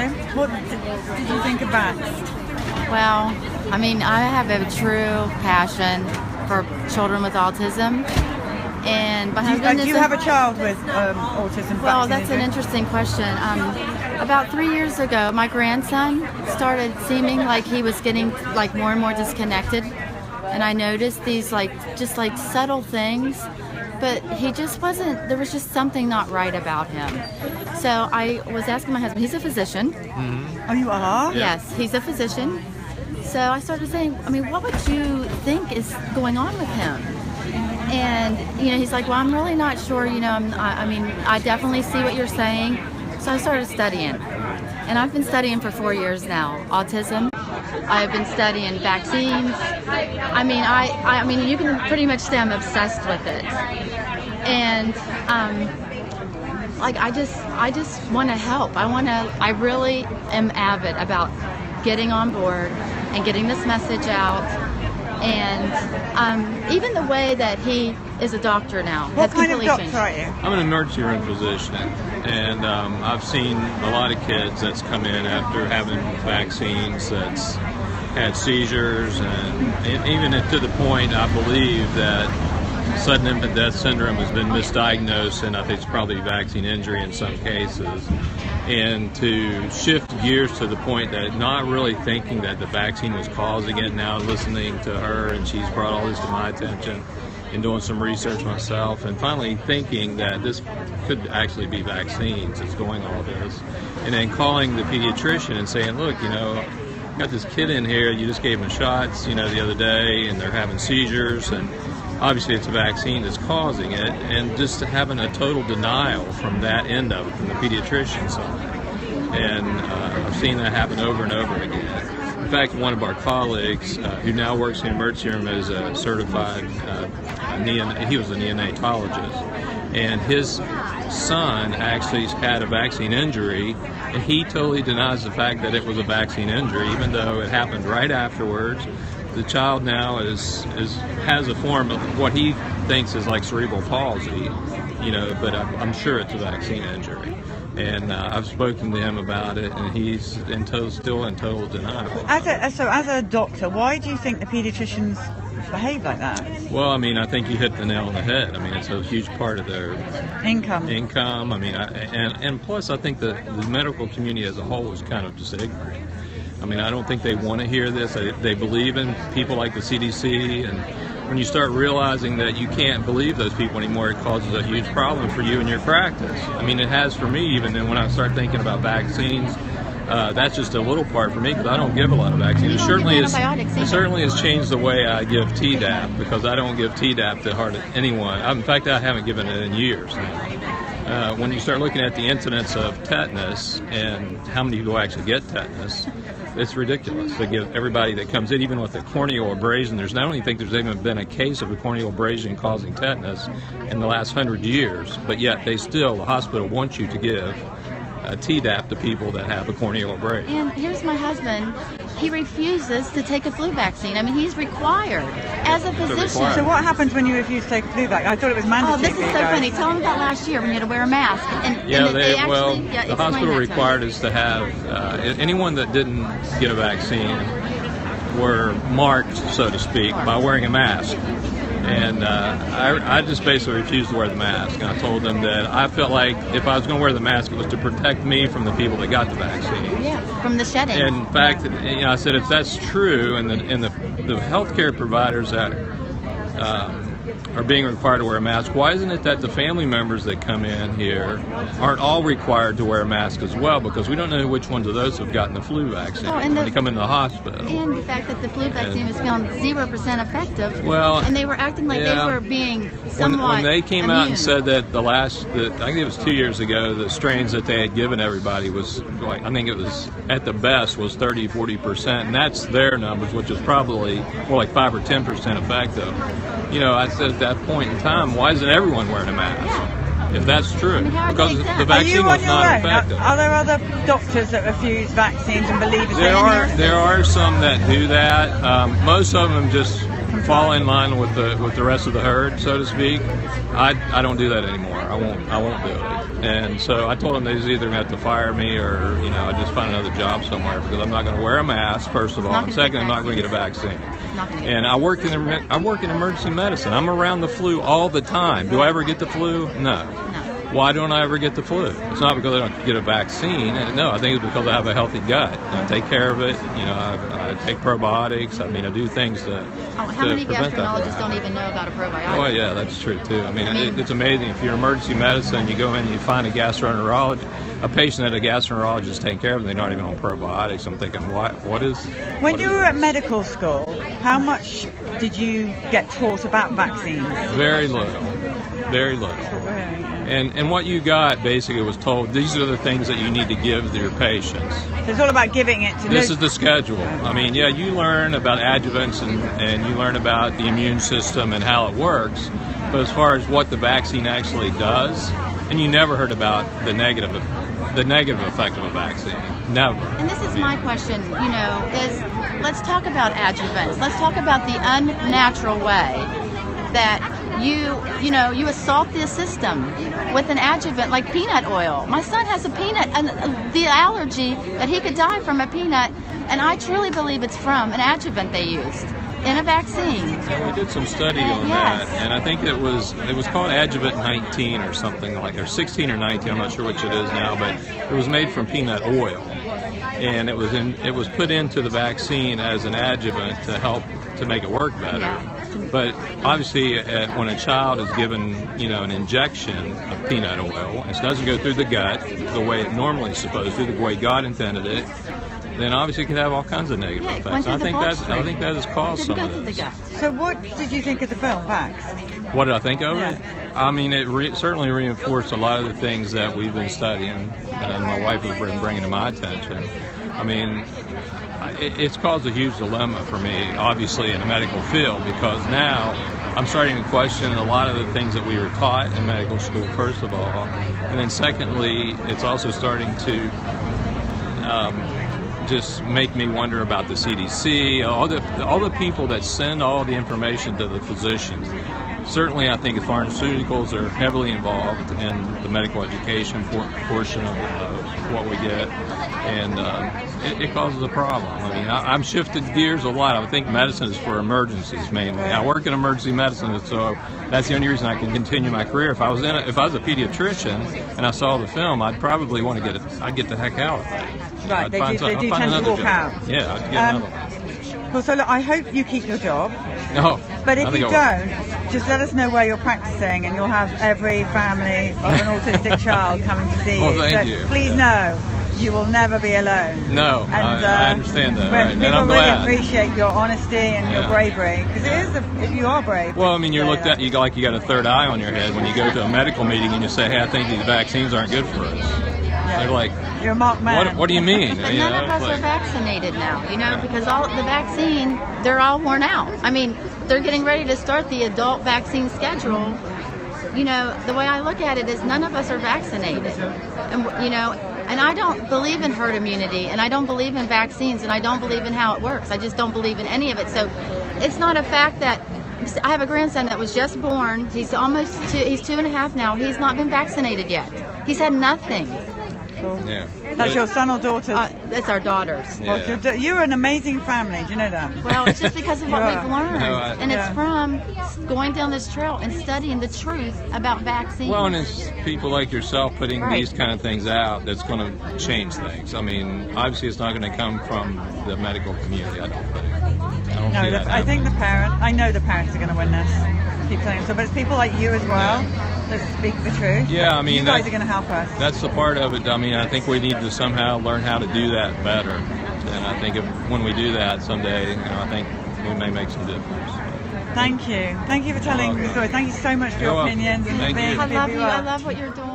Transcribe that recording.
Hello. What did you think of Vaxxed? Well, I mean, I have a true passion for children with autism. And my husband Do you have a child with autism? Well, that's an interesting question. About 3 years ago, my grandson started seeming like he was getting like more and more disconnected, and I noticed these just subtle things, but he just wasn't. There was just something not right about him. So I was asking my husband. He's a physician. Mm-hmm. Oh, you are? Yes, he's a physician. So I started saying, I mean, what would you think is going on with him? And, he's like, well, I'm really not sure, I definitely see what you're saying. So I started studying. And I've been studying for 4 years now, autism. I've been studying vaccines. I mean, you can pretty much say I'm obsessed with it. And, I just want to help. I really am avid about getting on board and getting this message out. And even the way that he is a doctor now what has kind of completely doctor changed. are you? I'm an emergency room physician, and I've seen a lot of kids that's come in after having vaccines that's had seizures, and even to the point I believe that sudden infant death syndrome has been misdiagnosed, and I think it's probably vaccine injury in some cases. And to shift gears to the point that not really thinking that the vaccine was causing it, now listening to her, and she's brought all this to my attention, and doing some research myself, and finally thinking that this could actually be vaccines that's doing all this, and then calling the pediatrician and saying, look, got this kid in here, you just gave him shots, the other day, and they're having seizures, and obviously it's a vaccine that's causing it, and just having a total denial from that end of it, from the pediatrician side. And I've seen that happen over and over again. In fact, one of our colleagues who now works in the emergency room as a certified he was a neonatologist, and his son actually had a vaccine injury, and he totally denies the fact that it was a vaccine injury, even though it happened right afterwards. The child now has a form of what he thinks is like cerebral palsy, but I'm sure it's a vaccine injury. And I've spoken to him about it, and he's still in total denial. As a doctor, why do you think the pediatricians behave like that? Well, I think you hit the nail on the head. It's a huge part of their income. And plus, I think the medical community as a whole is kind of just ignorant. I don't think they want to hear this. They believe in people like the CDC, and when you start realizing that you can't believe those people anymore, it causes a huge problem for you in your practice. It has for me, even when I start thinking about vaccines. That's just a little part for me because I don't give a lot of vaccines. It certainly has changed the way I give Tdap, because I don't give Tdap to hardly anyone. In fact, I haven't given it in years now. When you start looking at the incidence of tetanus and how many people actually get tetanus, it's ridiculous. They give everybody that comes in, even with a corneal abrasion. I don't think there's even been a case of a corneal abrasion causing tetanus in the last 100 years, but yet the hospital wants you to give Tdap to people that have a corneal abrasion. And here's my husband. He refuses to take a flu vaccine. He's required as a physician. So what happens when you refuse to take a flu vaccine? I thought it was mandatory. Oh, this is so funny. Tell them about last year when you had to wear a mask. The hospital required us to have anyone that didn't get a vaccine were marked, so to speak, by wearing a mask. And I just basically refused to wear the mask. And I told them that I felt like if I was going to wear the mask, it was to protect me from the people that got the vaccine. Yeah, from the shedding. And in fact, I said, if that's true, and the healthcare providers that are being required to wear a mask, why isn't it that the family members that come in here aren't all required to wear a mask as well? Because we don't know which ones of those have gotten the flu vaccine when they come into the hospital. And the fact that the flu vaccine was found 0% effective. Well, and they were acting like they were being somewhat when they came immune. out and said that I think it was 2 years ago, the strains that they had given everybody was like, I think it was at the best was 30-40%, and that's their numbers, which is probably more like 5 or 10% effective. I said at that point in time, why isn't everyone wearing a mask? Yeah. If that's true, because the vaccine was not effective. Are there other doctors that refuse vaccines and believe There are some that do that. Most of them just fall in line with the rest of the herd, so to speak, I don't do that anymore. I won't do it. And so I told them they either have to fire me or I just find another job somewhere, because I'm not going to wear a mask, first of all, and second, I'm not going to get a vaccine. And I work in emergency medicine. I'm around the flu all the time. Do I ever get the flu? No. Why don't I ever get the flu? It's not because I don't get a vaccine. No, I think it's because I have a healthy gut. I take care of it. I take probiotics. I do things to how many gastroenterologists don't even know about a probiotic? Oh, yeah, that's true, too. It's amazing. If you're emergency medicine, you go in and you find a gastroenterologist, a patient that a gastroenterologist is taking care of, and they're not even on probiotics. I'm thinking, what is... When you were at medical school, how much did you get taught about vaccines? Very little. Very little. And what you got basically was told, these are the things that you need to give to your patients. So it's all about giving it to... This is the schedule. You learn about adjuvants and you learn about the immune system and how it works, but as far as what the vaccine actually does, and you never heard about the negative effect of a vaccine. Never. And this is my question, is let's talk about adjuvants. Let's talk about the unnatural way that you assault the system with an adjuvant like peanut oil. My son has a peanut, the allergy that he could die from a peanut, and I truly believe it's from an adjuvant they used in a vaccine. Yeah, we did some study on that, and I think it was called adjuvant 19 or something or 16 or 19. I'm not sure which it is now, but it was made from peanut oil, and it was put into the vaccine as an adjuvant to help to make it work better. Yeah. But obviously, when a child is given, an injection of peanut oil, it doesn't go through the gut the way it normally is supposed to, the way God intended it, then obviously it can have all kinds of negative effects. I think that has caused some of this. So what did you think of the film, Vaxxed? What did I think of it? It certainly reinforced a lot of the things that we've been studying and my wife has been bringing to my attention. It's caused a huge dilemma for me, obviously, in the medical field, because now I'm starting to question a lot of the things that we were taught in medical school, first of all. And then secondly, it's also starting to just make me wonder about the CDC, all the people that send all the information to the physicians. Certainly, I think pharmaceuticals are heavily involved in the medical education portion of what we get, and it causes a problem. I'm shifted gears a lot. I think medicine is for emergencies mainly. I work in emergency medicine, so that's the only reason I can continue my career. If I was a pediatrician and I saw the film, I'd probably want to get the heck out of it. Right, they do tend to walk out. Yeah, I'd get another one. Well, so look, I hope you keep your job. No. But if you don't, just let us know where you're practicing, and you'll have every family of an autistic child coming to see you. Well, thank you. Please know, you will never be alone. No, and, I understand that. Right. People and I'm really glad. appreciate your honesty and your bravery, because you are brave. Well, you're looked at you got a third eye on your head when you go to a medical meeting and you say, "Hey, I think these vaccines aren't good for us." They're like, "You're a marked man." What do you mean? But none of us are vaccinated now, because all the vaccine, they're all worn out. They're getting ready to start the adult vaccine schedule. The way I look at it is none of us are vaccinated. And I don't believe in herd immunity, and I don't believe in vaccines, and I don't believe in how it works. I just don't believe in any of it. So it's not a fact that I have a grandson that was just born. He's he's 2.5 now. He's not been vaccinated yet. He's had nothing. Yeah. That's your son or daughter? That's our daughters. Yeah. Well, you're an amazing family. Do you know that? Well, it's just because of what we've learned. And it's Yeah. from going down this trail and studying the truth about vaccines. Well, and it's people like yourself putting Right. these kind of things out that's going to change things. Obviously, it's not going to come from the medical community, I don't think. I don't see that I think I know the parents are going to win this. I keep telling them so, but it's people like you as well that speak the truth. Yeah, you guys are going to help us. That's the part of it. I think we need to somehow learn how to do that better. And I think when we do that someday, I think we may make some difference. Thank you. Thank you for telling the story. Thank you so much for your opinions. And Thank being you. I love who you. are. I love what you're doing.